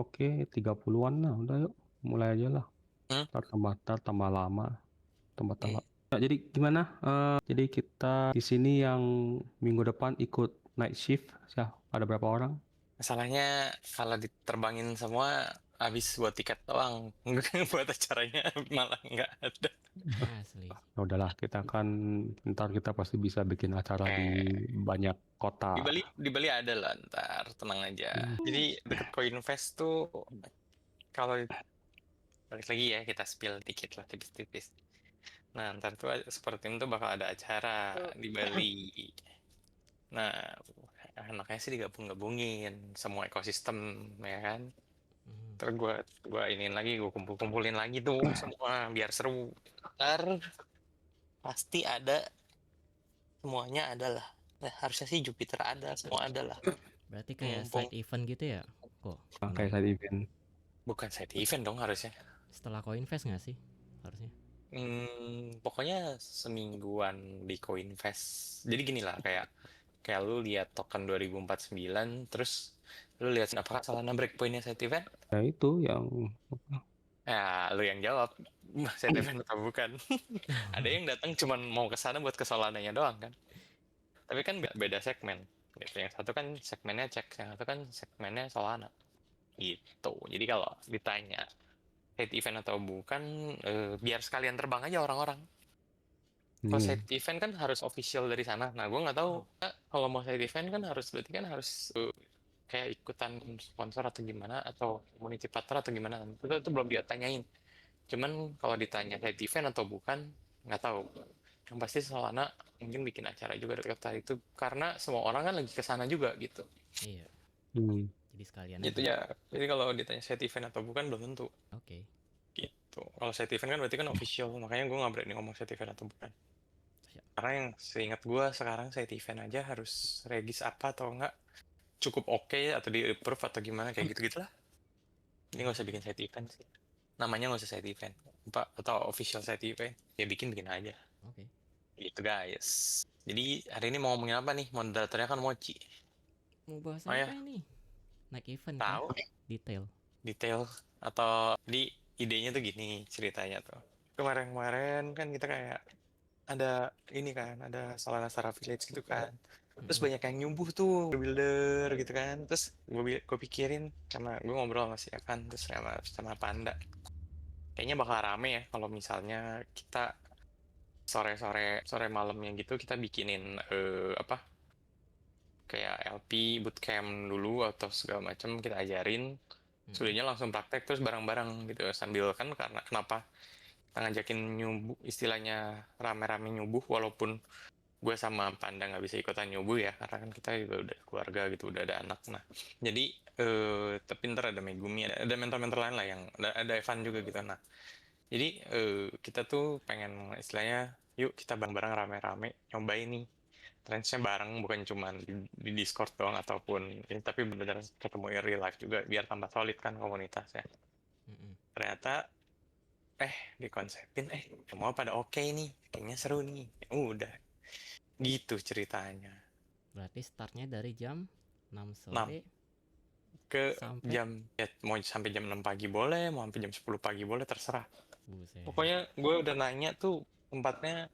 Oke, 30-an lah, udah yuk, mulai aja lah. Hmm? Ntar tambah lama, tambah Hmm. telat. Nah, jadi gimana? Jadi kita di sini yang minggu depan ikut night shift, ya, ada berapa orang? Masalahnya kalau diterbangin semua habis buat tiket doang. Buat acaranya malah nggak ada. Asli. Ya udahlah, ntar kita pasti bisa bikin acara di Eh, banyak kota. di Bali ada lah ntar, tenang aja. Hmm. Jadi deket Koin Fest tuh kalau balik lagi ya kita spill dikit lah tipis-tipis. Nah ntar tuh seperti itu bakal ada acara di Bali. Nah enaknya sih digabung-gabungin semua ekosistem ya kan. Hmm. Terus gua iniin lagi, gue kumpulin lagi tuh semua biar seru. Ntar pasti ada, semuanya ada lah. Nah, harusnya sih Jupiter ada, semua ada lah. Berarti kayak Mumpung side event gitu ya? Kok Kayak ini side event. bukan side event dong harusnya. setelah Coinvest nggak sih? Harusnya. Pokoknya semingguan di CoinFest. Jadi gini lah, kayak kayak lu lihat token 2049, terus lu lihat apakah Solana breakpointnya side event? Ya itu yang Ya, lu yang jawab, side event atau bukan. Ada yang datang cuman mau ke sana buat ke Solananya doang kan. Tapi kan beda segmen. Gitu. Yang satu kan segmennya cek, yang satu kan segmennya Solana. Gitu. Jadi kalau ditanya side event atau bukan, biar sekalian terbang aja orang-orang. Kalau hmm, side event kan harus official dari sana. Nah, gue nggak tahu kalau mau side event kan harus berarti kan harus kayak ikutan sponsor atau gimana atau community partner atau gimana. Itu belum dia tanyain. Cuman kalau ditanya side event atau bukan, nggak tahu. Yang pasti Solana mungkin bikin acara juga dekat hari itu karena semua orang kan lagi ke sana juga gitu. Iya. hmm. Jadi sekalian Gitu aja. ya. Jadi kalau ditanya side event atau bukan belum tentu. Oke. Gitu. Kalau side event kan berarti kan official, makanya gue nggak berani ngomong side event atau bukan. Siap. Karena yang seingat gue sekarang side event aja harus regis apa atau enggak cukup oke atau di approve atau gimana kayak gitu gitulah. Ini nggak usah bikin side event sih. Namanya nggak usah side event, Pak, atau official side event. Ya bikin aja. Oke. Gitu guys. Jadi hari ini mau ngomongin apa nih? Moderatornya kan Mochi. Mau bahas Oh apa ya, ini? Naik event kah? tahu Detail. detail atau di idenya tuh gini ceritanya tuh. Kemarin-kemarin kan kita kayak ada ini kan, ada Solana Star Village gitu kan. Terus Mm-mm. banyak yang nyubuh tuh, builder gitu kan. Terus gue pikirin, karena gue ngobrol sama si Evan, terus sama Panda. Kayaknya bakal rame ya kalau misalnya kita sore malamnya gitu kita bikinin apa kayak LP bootcamp dulu atau segala macam kita ajarin. Mm-mm. Sudahnya langsung praktek terus bareng-bareng gitu sambil kan karena kenapa kita ngajakin nyubuh istilahnya rame-rame nyubuh walaupun gue sama Panda nggak bisa ikutan nyubuh ya karena kan kita juga udah keluarga gitu udah ada anak nah jadi tapi ntar ada Megumi ada mentor-mentor lain lah yang ada Evan juga gitu nah jadi kita tuh pengen istilahnya yuk kita bareng-bareng rame-rame nyobain nih trendsnya bareng bukan cuma di Discord doang ataupun ini tapi benar-benar ketemu in real life juga biar tambah solid kan komunitasnya Mm-mm. ternyata dikonsepin semua pada oke nih kayaknya seru nih ya udah gitu ceritanya Berarti startnya dari jam 6 6 sore ke sampai jam ya mau sampai jam 6 pagi boleh mau sampai jam 10 pagi boleh terserah buset. pokoknya gue udah nanya tuh tempatnya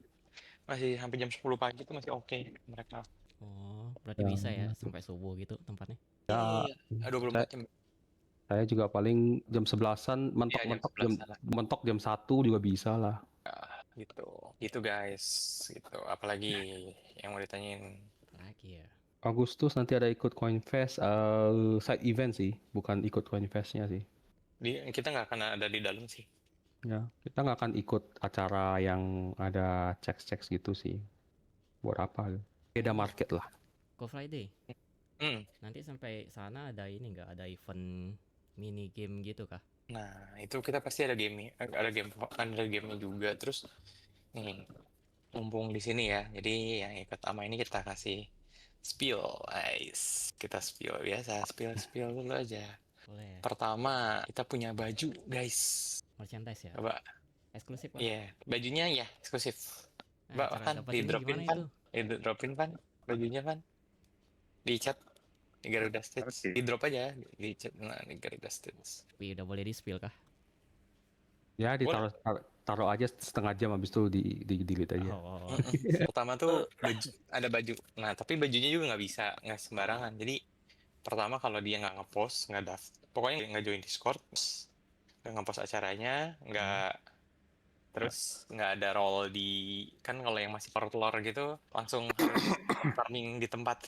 masih sampai jam 10 pagi tuh masih oke mereka Oh, berarti Ya, bisa ya sampai subuh gitu tempatnya. ya, iya 24 saya, jam saya juga paling jam 11-an, ya jam mentok-mentok 11 lah mentok jam 1 juga bisa lah. gitu gitu guys gitu apalagi yang mau ditanyain. Apalagi ya. Agustus nanti ada ikut Coinfest, side event sih, bukan ikut Coinfestnya sih. Kita nggak akan ada di dalam sih. Ya, kita nggak akan ikut acara yang ada checks-checks gitu sih. Buat apa? Beda Oh, market lah. Go Friday. Hmm. Nanti sampai sana ada ini nggak? Ada event mini game gitu kah? Nah, itu kita pasti ada gamenya juga. Terus nih, mumpung di sini ya. Jadi yang ikut sama ini kita kasih spill, guys. Kita spill biasa, spill dulu aja. Boleh ya. Pertama, kita punya baju, guys. Merchandise ya. Coba, Eksklusif kah? iya, bajunya ya eksklusif. Nah, Mbak, cara kan di dapatinnya dropin gimana pan, itu? di dropin pan, bajunya pan, di chat. Di Garuda Stage. Oke. Di drop aja di chat. Nah, di Garuda Stage. Tapi udah boleh di spill kah? Ya ditaruh taruh aja setengah jam habis itu di delete aja. Oh, Pertama tuh ada baju. Nah, tapi bajunya juga nggak sembarangan. Jadi pertama kalau dia nggak ngepost, nggak daftar, pokoknya nggak join Discord, nggak ngepost acaranya, terus nggak ada role kan kalau yang masih telur gitu langsung harus farming di tempat.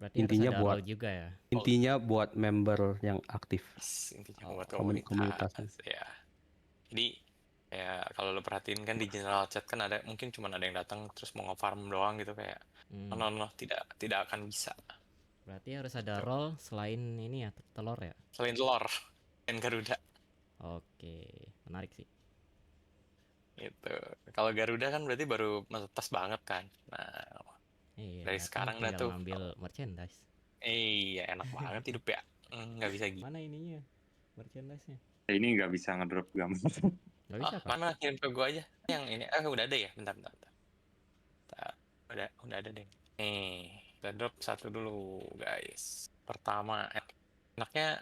berarti Intinya harus ada buat- role juga ya. Intinya buat member yang aktif. Intinya Oh, buat komunitas. komunitas ya. Jadi ya kalau lo perhatiin kan di general chat kan mungkin cuma ada yang datang terus mau nge-farm doang gitu kayak no, tidak akan bisa. Berarti harus ada role selain ini ya, telur ya. Selain telur dan Garuda Oke, menarik sih. gitu. Kalau Garuda kan berarti baru menetas banget kan. Nah, Iya, Dari datang sekarang dah tinggal tuh. ngambil merchandise. iya enak banget hidup ya. Nggak bisa gitu. Mana ininya? Merchandise-nya? Ini nggak bisa ngedrop gambar. Nggak bisa kah? Mana kirim ke gua aja. Yang ini udah ada ya? Bentar. Udah ada deh. Nih, kita drop satu dulu, guys. Pertama, enaknya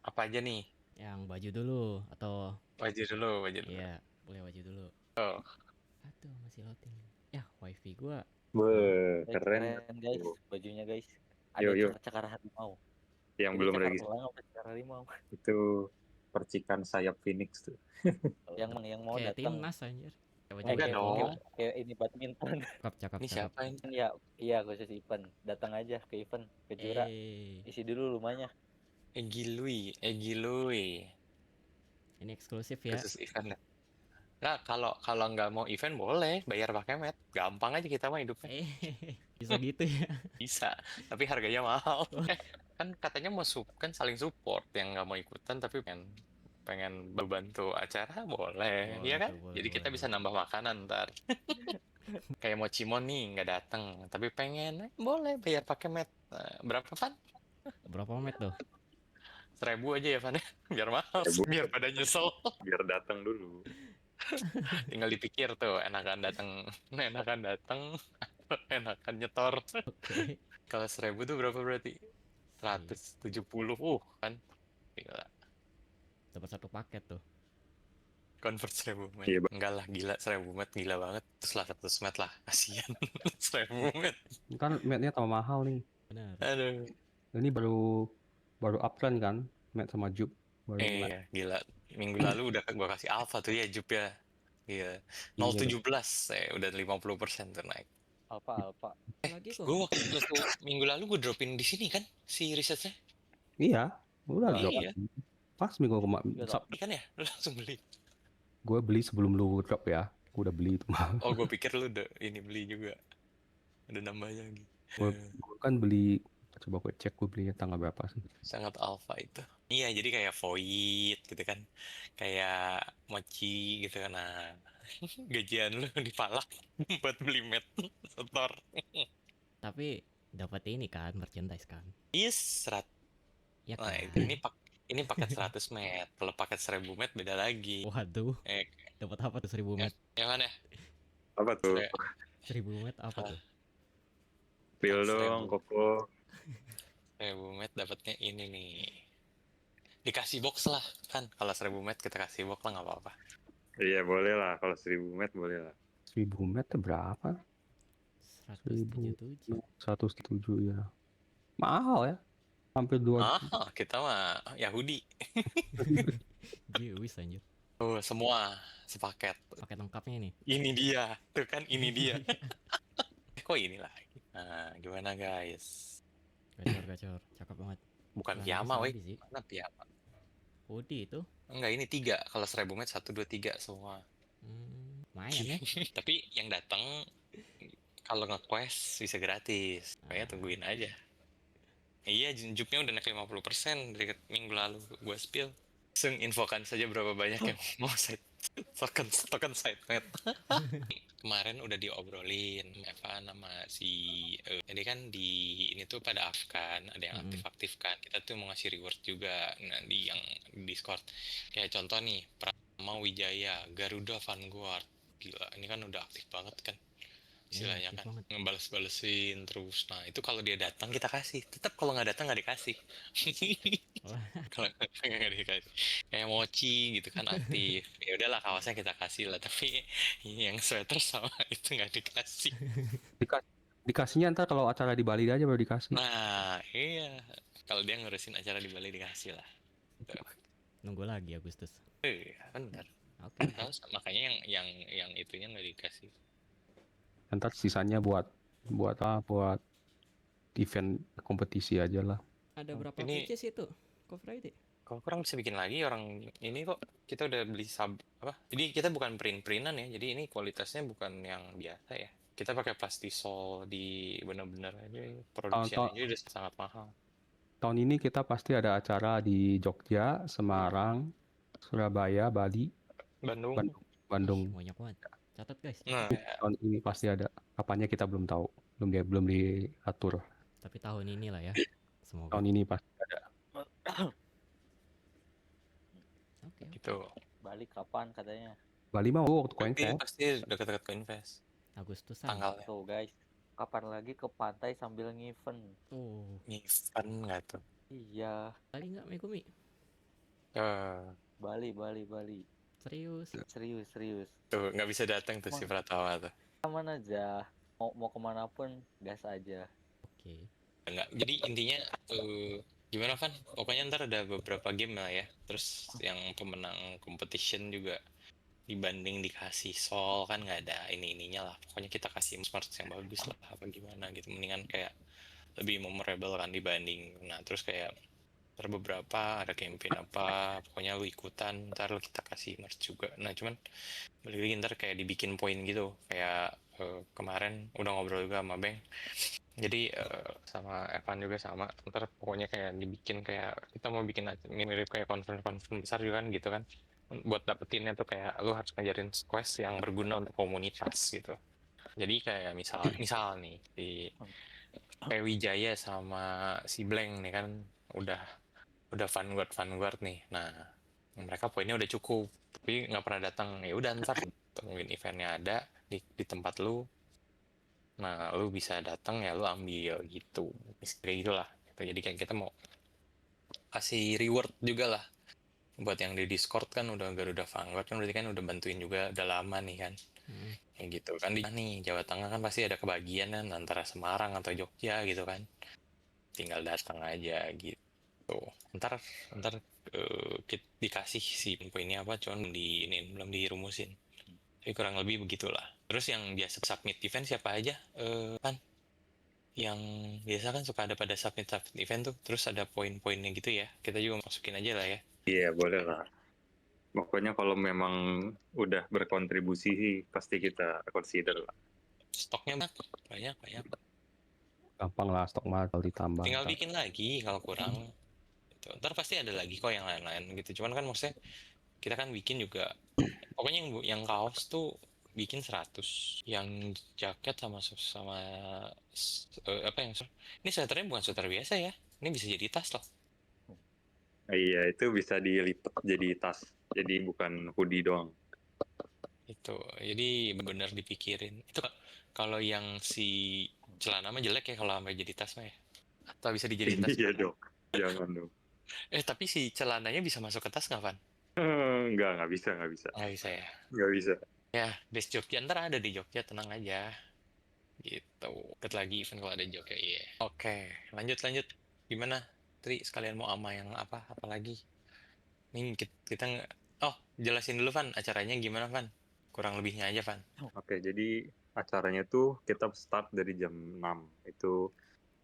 apa aja nih? Yang baju dulu atau Baju dulu. iya, boleh baju dulu. Oh. Aduh, masih loading. Ya, wifi gua. Keren. guys, bajunya guys. Yo, yo. Ada cakar harimau. Yang Jadi belum cakar register tulang apa cakar harimau? itu percikan sayap Phoenix tuh. yang mau Kayak datang. timnas anjir. Kayak baju Enggak baju dong. bola. Kayak ini badminton. Cakep. Ini siapa ini? ya, iya khusus event. Datang aja ke event ke Jura. Isi dulu rumahnya. Egi Lui. Ini eksklusif ya. Khusus event. Nah, kalau nggak mau event boleh bayar pakai met. Gampang aja kita mah hidupnya. Bisa gitu ya. Bisa, tapi harganya mahal. Kan katanya mau kan saling support, yang nggak mau ikutan tapi pengen bantu acara boleh, Boleh iya kan? tuh, boleh, Jadi kita boleh, bisa nambah makanan ntar. Kayak mau Cimon nih nggak datang, tapi pengen, boleh bayar pakai met. Berapa Van? Berapa menit tuh? 1.000 aja ya Van ya, biar mahal, 1.000. biar pada nyesel. Biar datang dulu. Tinggal dipikir tuh, enakan datang, enakan nyetor. Oke. Kalau 1.000 tuh berapa berarti? 170, kan? Gila. Dapat satu paket tuh. Convert 1.000 met. Iya, Bang. Enggak lah, gila 1.000 met, gila banget. Terus lah 100 met lah, kasihan. 1.000 met. Kan matnya tambah mahal nih. Benar. Aduh. Ini baru uptrend kan, mat sama Jup. Baru naik. Iya, gila. Minggu lalu udah gua kasih alpha tuh ya, Jup ya. Gila. 0,17, udah 50% tuh naik. Alfa. Lagi kok. Gue waktu minggu lalu gue dropin di sini kan, si risetnya. Iya, udah Oh, drop. iya. Pas minggu kemarin, Iya, drop. Ikan ya? Lu langsung beli. gue beli sebelum lu drop ya. Gue udah beli itu mah. Oh, gue pikir lu udah ini beli juga. Ada nambahnya lagi. Gue kan beli, coba gue cek gue belinya tanggal berapa sih. Sangat alpha itu. Iya, jadi kayak void gitu kan. Kayak mochi gitu kan. Nah, gajian lu dipalak buat beli mat setor. Tapi dapat ini kan merchandise kan. Yes, Ya Nah, kan. ini paket 100 met. Kalau paket 1.000 met beda lagi. Waduh. Eh, Dapat apa tuh 1000 met? yang mana? Apa tuh? Kayak 1000 met apa tuh? Pil dong, 1.000. Koko. 1.000 met dapatnya ini nih. Dikasih box lah kan. Kalau 1.000 met kita kasih box lah nggak apa-apa. Iya, boleh lah. Kalau 1.000 met boleh lah. 1000 mat tuh berapa? 177. 107 ya. Mahal ya. Hampir 2 Kita mah Yahudi. Jiwis anjir. Tuh, semua sepaket. Paket lengkapnya nih. Ini dia. Tuh kan, ini dia. Kok ini lagi? Nah, gimana guys? Gacor. Cakep banget. Bukan Lah, piyama, ini weh. Sabi sih. Mana piyama? Hoodie itu. Enggak, ini 3. Kalau 1.000 met 1, 2, 3 semua. Lumayan ya. Tapi yang datang kalau nge-quest bisa gratis. Makanya tungguin aja. Iya, jupnya udah naik 50% dari minggu lalu gua spill. Langsung infokan saja berapa banyak yang mau side token side net. Kemarin udah diobrolin Evan sama si jadi kan di ini tuh pada kan ada yang aktif kan. Kita tuh mau ngasih reward juga nah, di yang Discord. Kayak contoh nih, Prama Wijaya, Garuda Vanguard. Gila, ini kan udah aktif banget kan. istilahnya aktif kan, banget. ngebales-balesin terus. Nah itu kalau dia datang kita kasih, tetap kalau nggak datang nggak dikasih. Wah. Kalau nggak dikasih, kayak mochi gitu kan aktif, ya udahlah kaosnya kita kasih lah, tapi yang sweater sama itu nggak dikasih. Dikasihnya ntar kalau acara di Bali aja baru dikasih. Nah iya, kalau dia ngurusin acara di Bali dikasih lah. Tuh. Nunggu lagi Agustus. Iya benar. Oke. Makanya yang itunya nggak dikasih. Ntar sisanya buat event kompetisi aja lah. Ada berapa Ini- pieces itu? Kok Friday? Kalau kurang bisa bikin lagi orang ini kok, kita udah beli sub apa? Jadi kita bukan print-printan ya. Jadi ini kualitasnya bukan yang biasa ya. Kita pakai plastisol di benar-benar aja produksinya aja udah sangat mahal. Tahun ini kita pasti ada acara di Jogja, Semarang, Surabaya, Bali, Bandung. Bandung. Banyak banget. Catat guys. Nah, Tahun ini pasti ada. Kapannya kita belum tahu, belum diatur. Tapi tahun ini lah ya. Semoga. Tahun ini pasti ada. Oke. gitu. Balik kapan katanya? Bali mah waktu Tapi Coinfest. pasti dekat-dekat ke invest Agustusan. tanggalnya. Tuh guys, kapan lagi ke pantai sambil ngiven? Oh. Event nggak tuh? Iya, Tadi nggak Megumi? Bali. Serius? Serius. Tuh nggak bisa datang tuh si Pratawa tuh. Aman aja. Mau kemana pun gas aja. Oke. Nggak. Jadi intinya gimana Van? Pokoknya ntar ada beberapa game lah ya. Terus yang pemenang competition juga dibanding dikasih sol kan nggak ada ininya lah. Pokoknya kita kasih smart yang bagus lah apa gimana gitu. Mendingan kayak lebih memorable kan dibanding. Nah terus kayak ntar beberapa ada campaign apa, pokoknya lu ikutan, ntar lu kita kasih merch juga. Nah cuman balik lagi ntar kayak dibikin poin gitu, kayak kemarin udah ngobrol juga sama Beng, jadi sama Evan juga sama, ntar pokoknya kayak dibikin kayak kita mau bikin mirip kayak conference besar juga kan gitu kan, buat dapetinnya tuh kayak lu harus ngajarin quest yang berguna untuk komunitas gitu. Jadi kayak misal nih di kayak Wijaya sama si Blank nih kan udah Vanguard nih. Nah, mereka poinnya udah cukup, tapi nggak pernah datang. Ya udah ntar tungguin eventnya ada di tempat lu. Nah, lu bisa datang ya lu ambil gitu. Kayak gitulah. Jadi kayak kita mau kasih reward juga lah buat yang di Discord kan udah Garuda Vanguard kan berarti kan udah bantuin juga udah lama nih kan. Kayak gitu kan nih Jawa Tengah kan pasti ada kebagian kan antara Semarang atau Jogja gitu kan. Tinggal datang aja gitu. Ntar dikasih si poinnya apa cuman belum dirumusin, tapi kurang lebih begitulah. Terus yang biasa submit event siapa aja kan yang biasa kan suka ada pada submit event tuh, terus ada poin-poinnya gitu ya, kita juga masukin aja lah ya. Iya, boleh lah. Pokoknya kalau memang udah berkontribusi sih, pasti kita consider lah. Stoknya banyak Gampang lah, stok mahal ditambah. tinggal ntar. bikin lagi kalau kurang gitu. Ntar pasti ada lagi kok yang lain-lain gitu, cuman kan maksudnya kita kan bikin juga pokoknya yang kaos tuh bikin 100, yang jaket sama apa yang ini sweaternya bukan sweater biasa ya, ini bisa jadi tas loh. Iya, itu bisa dilipat jadi tas, jadi bukan hoodie doang. Itu jadi benar dipikirin itu. Kalau yang si celana mah jelek ya kalau sampai jadi tas mah ya, atau bisa dijadiin tas Iya juga? dong, jangan dong. Tapi si celananya bisa masuk ke tas nggak Van? Nggak bisa. Nggak bisa ya. Nggak bisa. Ya, Des Jogja ntar ada di Jogja, tenang aja. Gitu. Deket lagi event kalau ada di Jogja, iya. Oke, lanjut. Gimana, Tri? Sekalian mau ama yang apa lagi? Nih kita nggak. Oh, jelasin dulu Van, acaranya gimana Van? Kurang lebihnya aja Van. Oke, jadi acaranya tuh kita start dari jam 6. Itu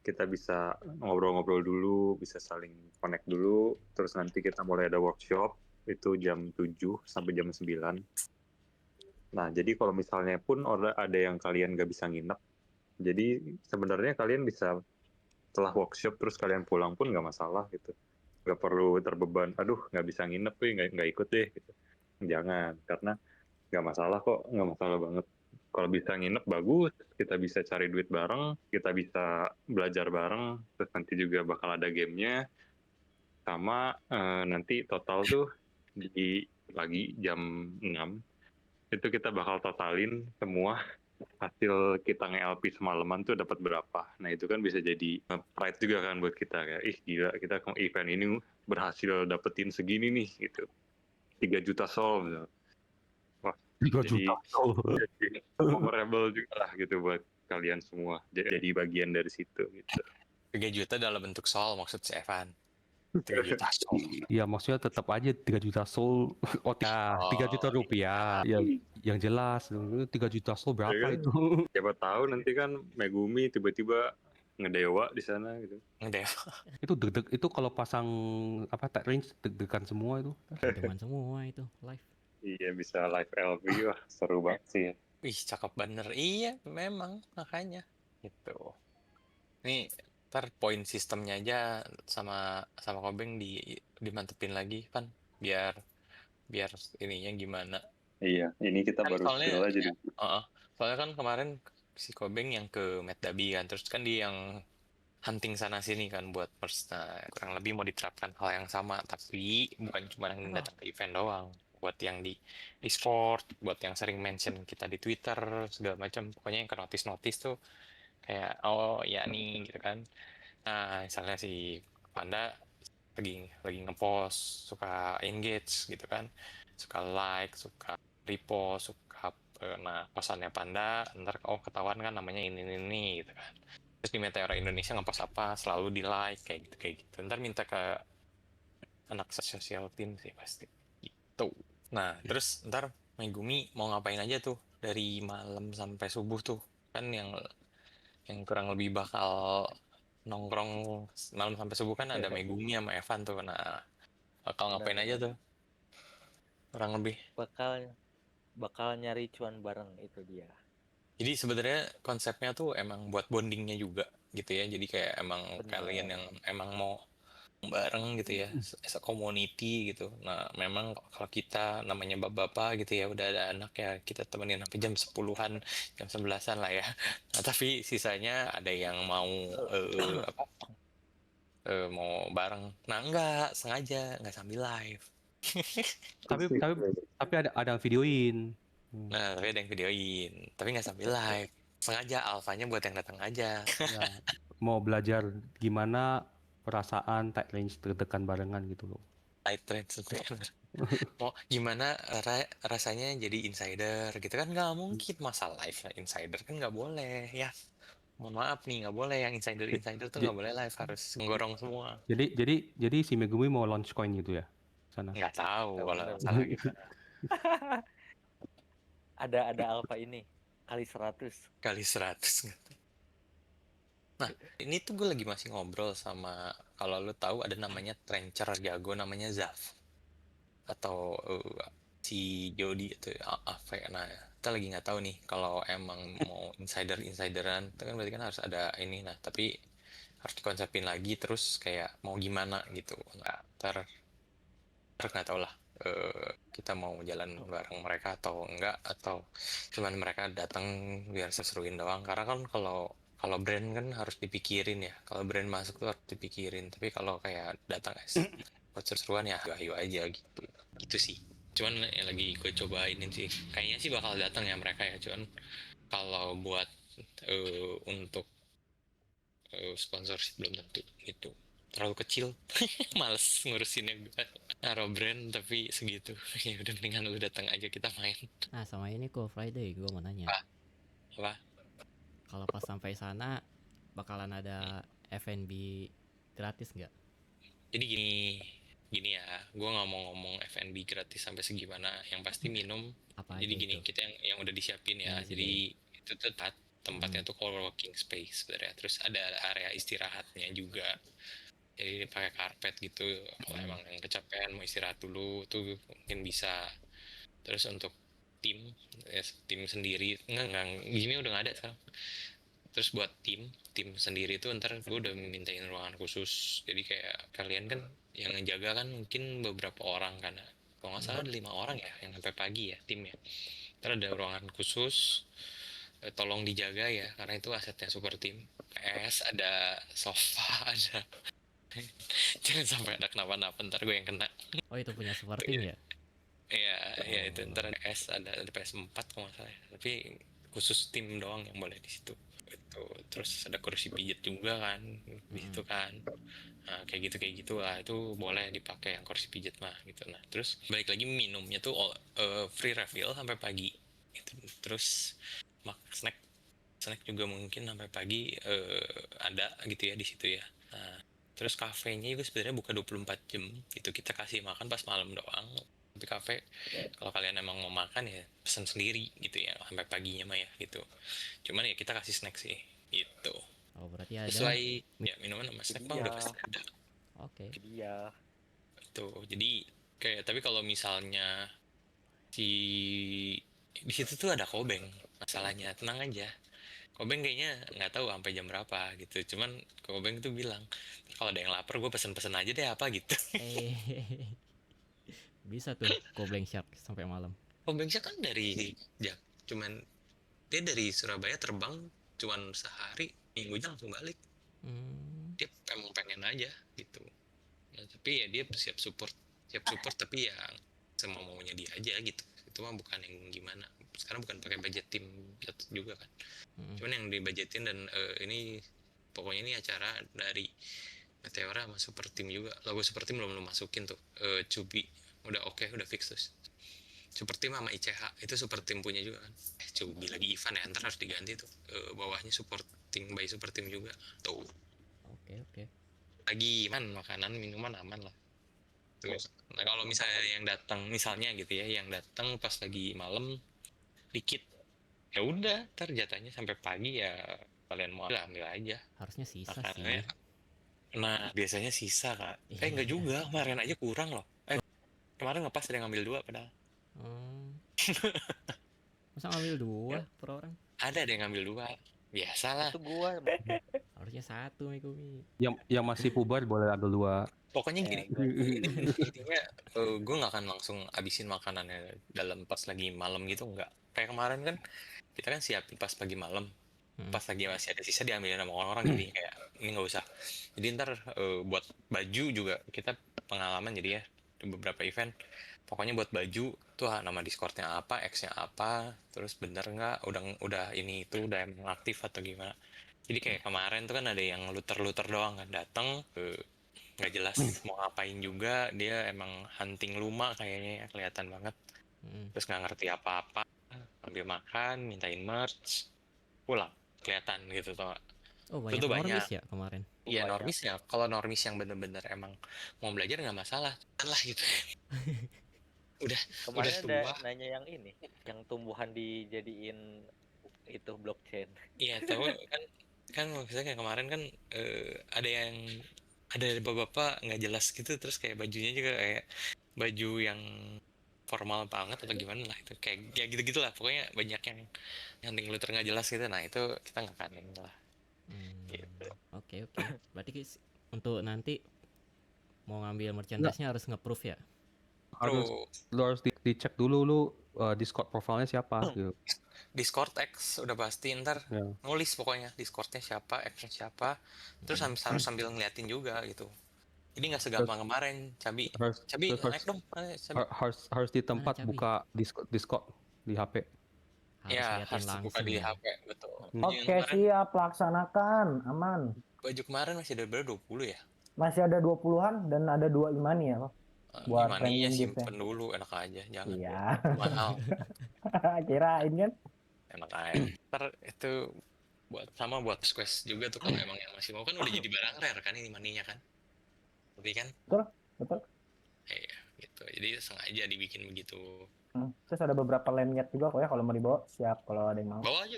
kita bisa ngobrol-ngobrol dulu, bisa saling connect dulu, terus nanti kita mulai ada workshop, itu jam 7 sampai jam 9. Nah, jadi kalau misalnya pun ada yang kalian nggak bisa nginep, jadi sebenarnya kalian bisa setelah workshop terus kalian pulang pun nggak masalah gitu. Nggak perlu terbeban, aduh nggak bisa nginep nggak ikut deh gitu. Jangan, karena nggak masalah kok, nggak masalah banget. Kalau bisa nginep bagus, kita bisa cari duit bareng, kita bisa belajar bareng, terus nanti juga bakal ada gamenya, sama nanti total tuh lagi jam 6, itu kita bakal totalin semua hasil kita nge-LP semalaman tuh dapat berapa. Nah itu kan bisa jadi pride juga kan buat kita, kayak ih gila kita ke event ini berhasil dapetin segini nih gitu, 3 juta soul gitu. Wah 3 jadi juta soul. memorable juga lah gitu buat kalian semua, jadi bagian dari situ gitu. 3 juta dalam bentuk soal maksud si Evan. 3 juta soal. Iya maksudnya tetap aja 3 juta soul. Oh ya, 3 juta Oh, rupiah. Yang jelas 3 juta soul berapa Ya kan? itu? Siapa tahu nanti kan Megumi tiba-tiba ngedewa di sana gitu. ngedeh. Itu kalau pasang apa tag range deg-degan semua itu. Dengan semua itu live. Iya bisa live LP, wah seru banget sih. Wih, cakep bener. Iya, memang makanya gitu. Nih, ntar poin sistemnya aja sama Kobeng dimantepin lagi, Pan. Biar biar ininya gimana. Iya, ini kita Kan baru soalnya spill aja dulu. soalnya kan kemarin si Kobeng yang ke Met Dabi kan, terus kan dia yang hunting sana sini kan buat first. Nah, kurang lebih mau diterapkan hal yang sama, tapi bukan cuma yang datang ke event doang. Buat yang di Discord, buat yang sering mention kita di Twitter, segala macam. Pokoknya yang ke notice tuh kayak, oh ya nih gitu kan. Nah, misalnya si Panda lagi ngepost, suka engage gitu kan, suka like, suka repost, suka nah posannya Panda, ntar ketahuan kan namanya ini gitu kan. Terus di Meteora Indonesia ngepost apa, selalu di like kayak gitu. Ntar minta ke anak sosial tim sih pasti gitu. Nah terus ntar Megumi mau ngapain aja tuh dari malam sampai subuh tuh, kan yang kurang lebih bakal nongkrong malam sampai subuh kan ada Megumi sama Evan tuh. Nah bakal ngapain aja tuh kurang lebih. bakal nyari cuan bareng, itu dia. Jadi sebenarnya konsepnya tuh emang buat bondingnya juga gitu ya. Jadi kayak emang Bener. kalian yang emang mau bareng gitu ya, as a community gitu. Nah memang kalau kita namanya bapak-bapak gitu ya, udah ada anak ya, kita temenin sampai jam 10-an, jam 11-an lah ya. Nah tapi sisanya ada yang mau apa, mau bareng. Nah enggak sengaja, enggak sambil live. Tapi ada yang videoin. Nah tapi ada yang videoin, tapi nggak sambil live. Sengaja alfanya buat yang datang aja. Ya, mau belajar gimana perasaan tag range terdekan barengan gitu loh. Light trend sebenarnya. Mau gimana rasanya jadi insider gitu kan, nggak mungkin masa live lah insider, kan nggak boleh ya. Mohon maaf nih, nggak boleh yang insider tuh nggak boleh live, harus menggorong semua. Jadi si Megumi mau launch coin gitu ya sana. Nggak tahu kalau Bener. salah gitu. ada alpha ini kali 100. Kali 100 gitu. Nah ini tuh gue lagi masih ngobrol sama, kalau lo tahu ada namanya trencher jago namanya Zaf atau si Jody atau apa ya. Nah kita lagi nggak tahu nih kalau emang mau insideran itu kan berarti kan harus ada ini. Nah tapi harus dikonsepin lagi terus kayak mau gimana gitu. Nggak tahu lah, kita mau jalan bareng mereka atau enggak, atau cuman mereka datang biar seruin doang. Karena kan kalau brand kan harus dipikirin ya, kalau brand masuk tuh harus dipikirin. Tapi kalau kayak datang buat seruan ya ayo aja gitu sih. Cuman yang lagi gue cobain sih, kayaknya sih bakal datang ya mereka ya. Cuman kalau buat untuk sponsorship belum tentu gitu, terlalu kecil. Males ngurusinnya gue. Naruh brand tapi segitu. Ya udah mendingan lu datang aja kita main. Nah sama ini kok Friday gue mau nanya. Apa? Kalau pas sampai sana bakalan ada F&B gratis nggak? Jadi gini ya, gue nggak mau ngomong F&B gratis sampai segimana. Yang pasti minum. Apa Jadi aja gini, itu? kita yang udah disiapin ya. Yang Jadi itu tempatnya tuh co-working space sebenarnya. Terus ada area istirahatnya juga. Jadi pakai karpet gitu. Kalau emang yang kecapean mau istirahat dulu tuh mungkin bisa. Terus untuk tim sendiri enggak gini udah nggak ada sekarang. Terus buat tim sendiri tuh ntar gue udah mintain ruangan khusus. Jadi kayak kalian kan yang ngejaga kan mungkin beberapa orang, karena kalau nggak salah ada 5 orang ya yang sampai pagi ya timnya. Ntar ada ruangan khusus, tolong dijaga ya karena itu asetnya super tim. PS ada sofa ada. Jangan sampai ada kenapa-napa ntar gue yang kena. Oh itu punya super team ya? Iya itu ntar ada PS ada PS4 kalau nggak salah ya. Tapi khusus tim doang yang boleh di situ. Gitu. Terus ada kursi pijat juga kan di situ kan. Nah, kayak gitu lah, itu boleh dipakai yang kursi pijat mah gitu. Nah, terus balik lagi minumnya tuh free refill sampai pagi. Gitu. Terus snack juga mungkin sampai pagi ada gitu ya di situ ya. Nah, terus kafenya juga sebenarnya buka 24 jam. Itu kita kasih makan pas malam doang. Tapi kafe kalau kalian emang mau makan ya pesan sendiri gitu ya sampai paginya mah ya gitu. Cuman ya kita kasih snack sih gitu. Oh, berarti ada. Sesuai ya minuman sama snack mah udah pasti ada. Oke. Iya. Tuh, jadi kayak tapi kalau misalnya di situ tuh ada kobeng, masalahnya tenang aja. Kobeng kayaknya nggak tahu sampai jam berapa gitu. Cuman Kobeng tuh bilang kalau ada yang lapar gue pesen-pesen aja deh apa gitu. Bisa tuh Gobleng Shark sampai malam. Kobeng sih kan dari ya, cuman dia dari Surabaya terbang cuman sehari, minggunya langsung balik. Dia emang pengen aja gitu. Nah, tapi ya dia siap support tapi ya semau maunya dia aja gitu. Itu mah bukan yang gimana. Sekarang bukan pakai budget tim juga kan. Cuman yang dibudgetin dan ini pokoknya ini acara dari Meteora sama Super Team juga. Logo Super Team belum masukin tuh. Cubi udah oke, udah fix terus. Super Team sama ICH itu Super Team punya juga kan. Cubi lagi event ya, ntar harus diganti tuh. Bawahnya Supporting by Super Team juga. Tuh. Oke. Lagi makanan minuman aman lah. Terus, nah kalau misalnya yang datang misalnya gitu ya, yang datang pas lagi malam dikit, ya udah, ntar jatahnya sampai pagi ya kalian mau ambil aja. Harusnya sisa makanannya. sih. Nah biasanya sisa kak. Enggak juga, kemarin aja kurang loh. Kemarin ngepas ada yang ngambil 2 padahal. Masa ngambil 2 per orang? Ada yang ngambil 2. Biasalah. Itu gua. Harusnya 1 Mikumi. Yang masih puber boleh ambil 2. Pokoknya gini, intinya gue nggak akan langsung abisin makanannya dalam pas lagi malam gitu, nggak. Kayak kemarin kan kita kan siapin pas pagi malam, pas lagi masih ada sisa diambilin sama orang-orang, jadi kayak ini nggak usah. Jadi ntar buat baju juga kita pengalaman jadi ya di beberapa event, pokoknya buat baju tuh nama Discordnya apa, X-nya apa, terus bener nggak, udah ini itu udah emang aktif atau gimana. Jadi kayak kemarin tuh kan ada yang luter-luter doang kan, datang nggak jelas mau ngapain juga, dia emang hunting luma kayaknya ya, kelihatan banget. Terus nggak ngerti apa-apa, ambil makan, mintain merch, pulang, kelihatan gitu tuh. Oh, banyak normis ya kemarin? Iya normis ya, kalau normis yang bener-bener emang mau belajar nggak masalah, kan lah gitu. Kemarin udah ada tua. nanya yang ini, yang tumbuhan dijadiin itu blockchain. Iya tahu kan maksudnya kayak kemarin kan ada bapak-bapak nggak jelas gitu, terus kayak bajunya juga kayak baju yang formal banget atau gimana lah, itu kayak ya gitu gitulah, pokoknya banyak yang luter nggak jelas gitu. Nah itu kita nggak kanin lah. Gitu. Oke. Berarti untuk nanti mau ngambil merchandise-nya harus nge-proof ya? Lu harus dicek dulu lu Discord profilnya siapa gitu. Discord X udah pasti, ntar nulis pokoknya Discordnya siapa, X-nya siapa, terus harus sambil ngeliatin juga gitu. Jadi nggak segampang kemarin. Cabi naik dong. Harus di tempat buka Discord di HP. Harus buka di HP, betul. Oke, siap, laksanakan, aman. Baju kemarin masih ada berapa, 20 ya? Masih ada 20-an dan ada 2 imani ya, Pak. Buat imani ya simpen dulu, enak aja, jangan mahal. Kirain kan? Enak aja. Ntar itu buat quest juga tuh, kalau emang yang masih mau kan udah jadi barang rare kan ini maninya kan. Tapi kan? Betul. Iya, gitu. Jadi sengaja dibikin begitu. Terus ada beberapa lanyard juga kok ya, kalau mau dibawa siap, kalau ada yang mau. Bawa aja.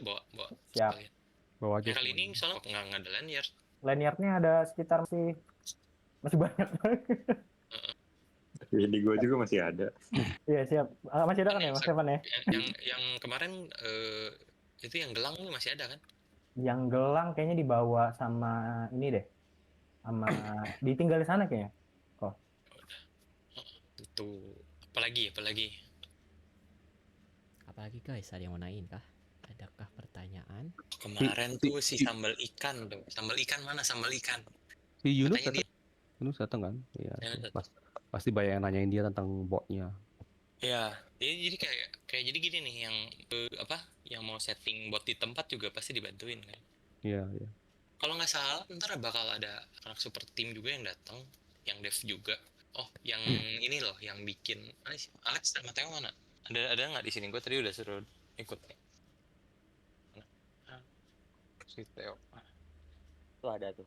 Siap. Bawa aja. Kali ini soalnya nggak ada lanyard. Lanyardnya ada sekitar masih banyak. Di gue juga masih ada. Iya siap. Masih ada kan ya Mas Evan ya? Yang kemarin itu yang gelang masih ada kan? Yang gelang kayaknya dibawa sama ini deh. Sama ditinggal di sana kayaknya. Kok. Itu apalagi? Apalagi guys, ada yang mau nanyain kah? Adakah pertanyaan? Kemarin tuh si sambal ikan tuh. Sambal ikan mana sambal ikan? Si Yunus datang kan? Iya. Pasti banyak yang nanyain dia tentang botnya. Ya, jadi kayak jadi gini nih yang yang mau setting bot di tempat juga pasti dibantuin kan. Iya, iya. Kalau nggak salah ntar bakal ada anak super team juga yang datang, yang dev juga. Oh, yang ini loh, yang bikin Alex sama Theo mana? Ada nggak di sini? Gue tadi udah suruh ikut. Mana? Si Theo. Tuh ada tuh.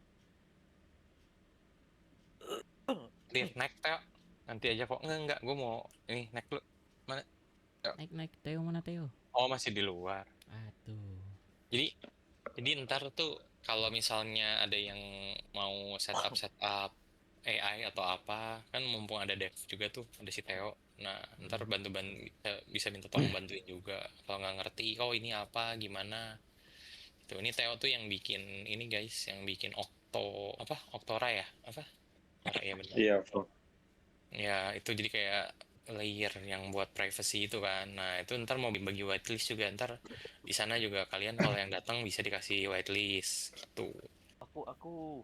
Dia naik Theo. Nanti aja kok. Enggak. Gue mau ini naik dulu. Mana? Naik Theo, mana Theo? Oh, masih di luar. Aduh. Jadi ntar tuh kalau misalnya ada yang mau setup AI atau apa, kan mumpung ada dev juga tuh, ada si Theo. Nah, ntar bisa minta tolong bantuin juga. Kalau nggak ngerti, oh ini apa, gimana. Tuh, ini Theo tuh yang bikin ini guys, yang bikin Oktora ya? Apa? Oktora ya benar. Iya, Ya, itu jadi kayak layer yang buat privacy itu kan. Nah, itu ntar mau bagi whitelist juga. Ntar di sana juga kalian kalau yang datang bisa dikasih whitelist gitu. Aku.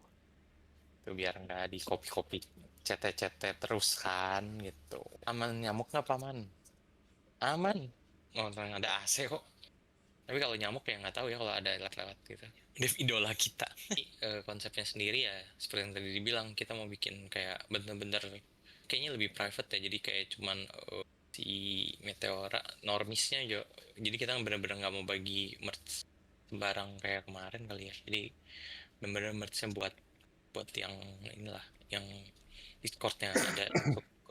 Tuh biar nggak di copy cete terus kan gitu. Aman nyamuk nggak paman? Aman. Oh, ada AC kok. Tapi kalau nyamuk ya nggak tahu ya kalau ada lewat gitu. Dev idola kita. Konsepnya sendiri ya seperti yang tadi dibilang, kita mau bikin kayak bener-bener kayaknya lebih private ya. Jadi kayak cuman si Meteora normisnya aja. Jadi kita bener-bener nggak mau bagi merch sembarang kayak kemarin kali ya. Jadi bener-bener merchnya buat yang inilah, yang Discordnya ada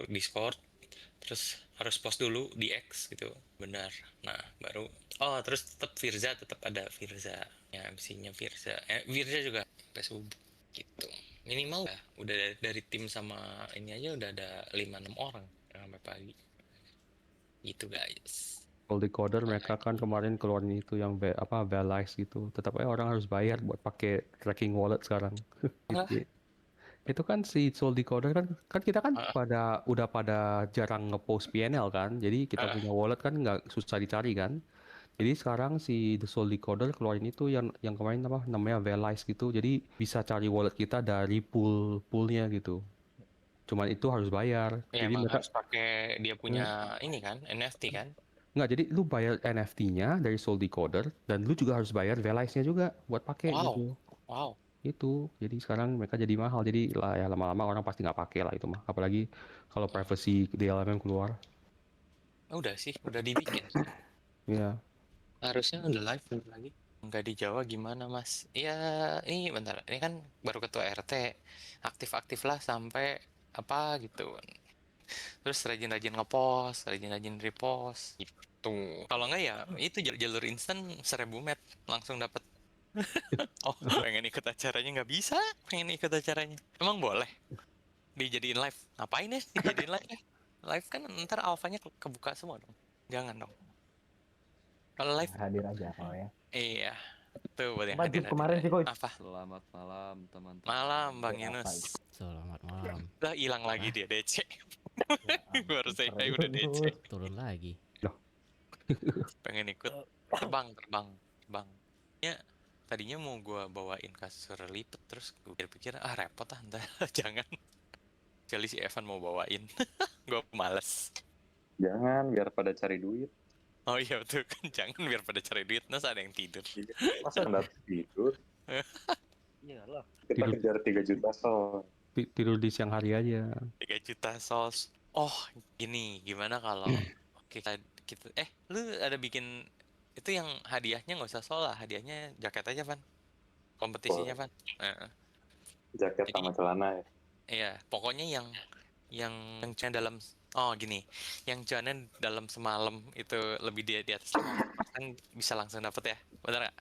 Discord, terus harus post dulu di X gitu, benar. Nah baru terus tetap ada Firza ya, MC-nya Firza juga Facebook gitu. Minimal ya udah dari tim sama ini aja udah ada 5-6 orang yang sampai pagi gitu guys. Soul Decoder mereka kan kemarin keluarin itu yang Valize gitu. Tetap aja orang harus bayar buat pakai tracking wallet sekarang. Gitu. Itu kan si Soul Decoder kan kita kan udah pada jarang ngepost PNL kan. Jadi kita punya wallet kan nggak susah dicari kan. Jadi sekarang si The Soul Decoder keluarin itu yang kemarin namanya Valize gitu. Jadi bisa cari wallet kita dari poolnya gitu. Cuman itu harus bayar. Ya, Jadi emang mereka harus pakai dia punya ini kan, NFT kan. nggak, jadi lu bayar NFT-nya dari Soul Decoder dan lu juga harus bayar Valize-nya juga buat pakai gitu. Wow. Itu jadi sekarang mereka jadi mahal, jadi lah ya lama-lama orang pasti nggak pakai lah itu mah, apalagi kalau privacy DLMM keluar. Udah sih, udah dibikin. Iya. Harusnya udah live lagi. Nggak di Jawa gimana mas? Ya ini bentar, ini kan baru ketua RT, aktif-aktif lah sampai apa gitu. Terus rajin-rajin ngepost, rajin-rajin repost gitu. Kalau nggak ya itu jalur instan 1000 met langsung dapat. Oh, pengen ikut acaranya nggak bisa, pengen ikut acaranya. Emang boleh dijadiin live? Ngapain ya dijadiin live? Live kan ntar alfanya kebuka semua dong. Jangan dong. Kalau live Hadir aja kalau ya. iya. Tuh buat yang Apa hadir kemarin sih kok? apa? Selamat malam teman-teman. Malam Bang Apa Yunus. Selamat malam. Udah hilang lagi dia DC. Baru saya Keren udah DC. tuh. Turun lagi. Pengen ikut terbang. Ya tadinya mau gua bawain kasur lipat, terus gue pikir repot ntar jangan. Kali si Evan mau bawain. Gua males. Jangan, biar pada cari duit. Oh iya betul kan, jangan biar pada cari duit, terus ada yang tidur. Masa nggak tidur? Iyalah. Kita Tidur. kejar 3 juta soal. Tidur di siang hari aja. 3 juta sos. Oh gini, gimana kalau kita lu ada bikin itu yang hadiahnya nggak usah sol lah, hadiahnya jaket aja Van, kompetisinya Van. Jaket Jadi- sama celana ya. Iya, pokoknya yang cuan dalam gini, yang cuannya dalam semalam itu lebih di atas 50% bisa langsung dapet ya, bener nggak?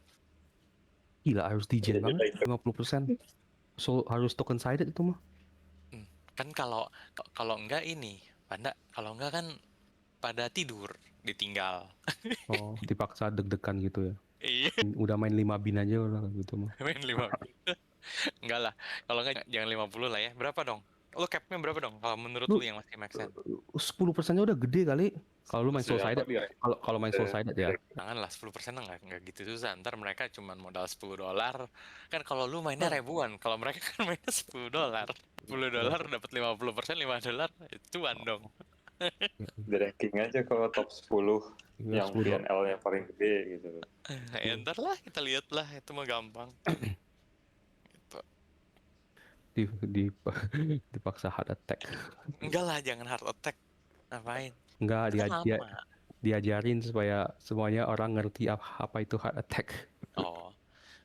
Gila, harus DJ Iya, banget, iya. 50%. So harus token sided itu mah. Kan kalau enggak ini, Panda, kalau enggak kan pada tidur, ditinggal. Oh, dipaksa deg-degan gitu ya. Iya, Udah main 5 bin aja udah gitu mah. main 5. Enggak lah, kalau enggak jangan 50 lah ya. Berapa dong? Lu capnya berapa dong? Kalau menurut lu yang masih make sense? 10%-nya udah gede kali. Kalau lu main soul sided, Iya. kalau main soul sided ya. Janganlah 10% enggak gitu susah. Ntar mereka cuma modal $10. Kan kalau lu mainnya ribuan, kalau mereka kan mainnya $10. $10 dapat 50%, $5 cuan dong. Di ranking aja kalau top 10 Ya, yang 10. PNL-nya paling gede gitu. Ya ntar lah kita lihat lah, itu mah gampang. Gitu. di dipaksa hard attack. Enggak lah, jangan heart attack. Ngapain? Enggak, Itu kan lama. diajarin supaya semuanya orang ngerti apa itu hard attack. Oh,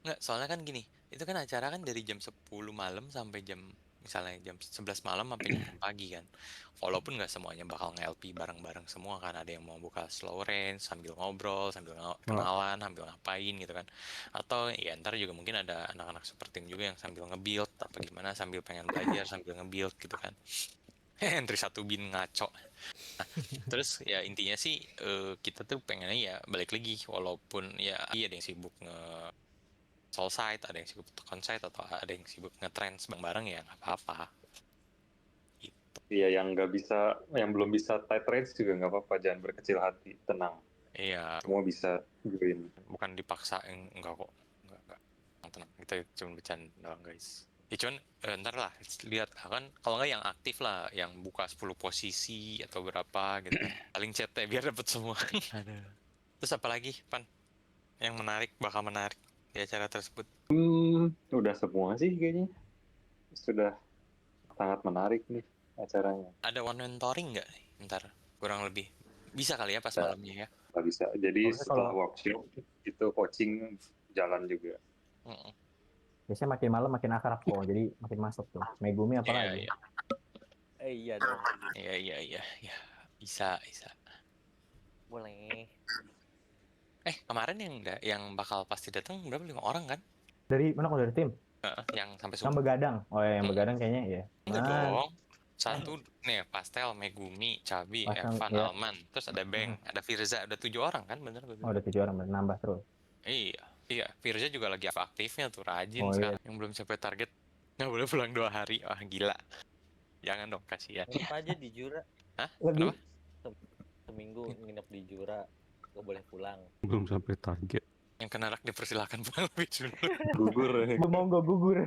enggak, soalnya kan gini, itu kan acara kan dari jam 10 malam sampai misalnya jam 11 malam sampai jam 6 pagi kan. Walaupun nggak semuanya bakal nge-LP bareng-bareng semua kan, ada yang mau buka slow range sambil ngobrol, sambil kenalan, sambil ngapain gitu kan. Atau ya ntar juga mungkin ada anak-anak super team juga yang sambil nge-build apa gimana, sambil pengen belajar, sambil nge-build gitu kan. Entry 1 bin ngaco. Nah, terus ya intinya sih kita tuh pengennya ya balik lagi, walaupun ya iya ada yang sibuk soul side, ada yang sibuk tekan side, atau ada yang sibuk nge-trends bareng-bareng, ya nggak apa-apa. Gitu. Iya, yang belum bisa tight range juga nggak apa-apa, jangan berkecil hati, tenang. Iya, Semua bisa join. bukan dipaksain, enggak kok. Enggak. Tenang, kita cuma bercanda doang, guys. Ya cuman ntar lah, lihat kan, kalau nggak yang aktif lah, yang buka 10 posisi atau berapa gitu kan. Paling chatnya biar dapet semua. Aduh. Terus apa lagi, Pan? Yang bakal menarik di acara tersebut? Udah semua sih kayaknya. Sudah sangat menarik nih acaranya. Ada one mentoring nggak nih? Ntar kurang lebih bisa kali ya pas Bisa. malamnya ya. Nggak bisa. Jadi Maksudnya setelah kalau- workshop itu coaching jalan juga. Mm-mm. Biasanya makin malam makin akrab kok, jadi makin masuk tuh. Megumi apalagi? Iya, Iya dong. iya. Bisa. Boleh. Kemarin yang bakal pasti datang berapa? 5 orang kan? Dari mana kok dari tim? Yang sampai Yang begadang. Oh ya, yang begadang kayaknya ya. Enggak Nah, dong. Satu nih, Pastel, Megumi, Cabi, Pastel, Evan, ya. Alman, terus ada Beng, ada Firza, ada 7 orang kan, bener gue oh bilang. udah 7 orang nambah terus. Iya, Firza juga lagi aktifnya tuh, rajin Oh, iya. sekarang. Yang belum sampai target nggak boleh pulang 2 hari, wah gila. Jangan dong, kasihan. Nginep aja di Jura. Hah? Lebih. Kenapa? Seminggu nginep di Jura. Gak boleh pulang. Belum sampai target. Yang kena rak dipersilakan pulang lebih dulu. Gugur. Gue mau gue gugur.